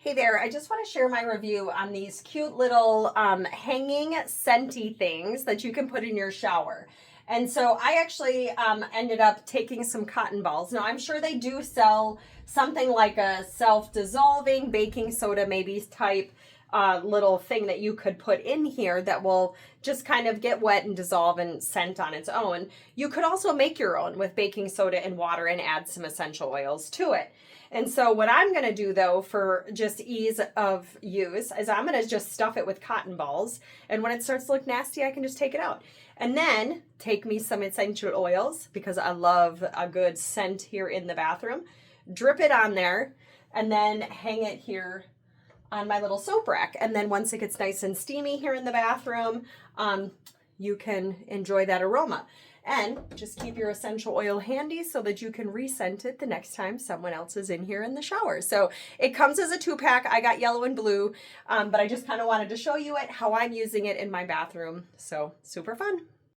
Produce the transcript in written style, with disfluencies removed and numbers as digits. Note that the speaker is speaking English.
Hey there, I just want to share my review on these cute little hanging scenty things that you can put in your shower. And so I actually ended up taking some cotton balls. Now I'm sure they do sell something like a self-dissolving baking soda maybe type little thing that you could put in here that will just kind of get wet and dissolve and scent on its own. You could also make your own with baking soda and water and add some essential oils to it. And so what I'm going to do though for just ease of use is I'm going to just stuff it with cotton balls, and when it starts to look nasty I can just take it out. And then take me some essential oils because I love a good scent here in the bathroom. Drip it on there and then hang it here on my little soap rack. And then once it gets nice and steamy here in the bathroom, you can enjoy that aroma. And just keep your essential oil handy so that you can rescent it the next time someone else is in here in the shower. So it comes as a 2-pack. I got yellow and blue, but I just kind of wanted to show you it, how I'm using it in my bathroom. So super fun.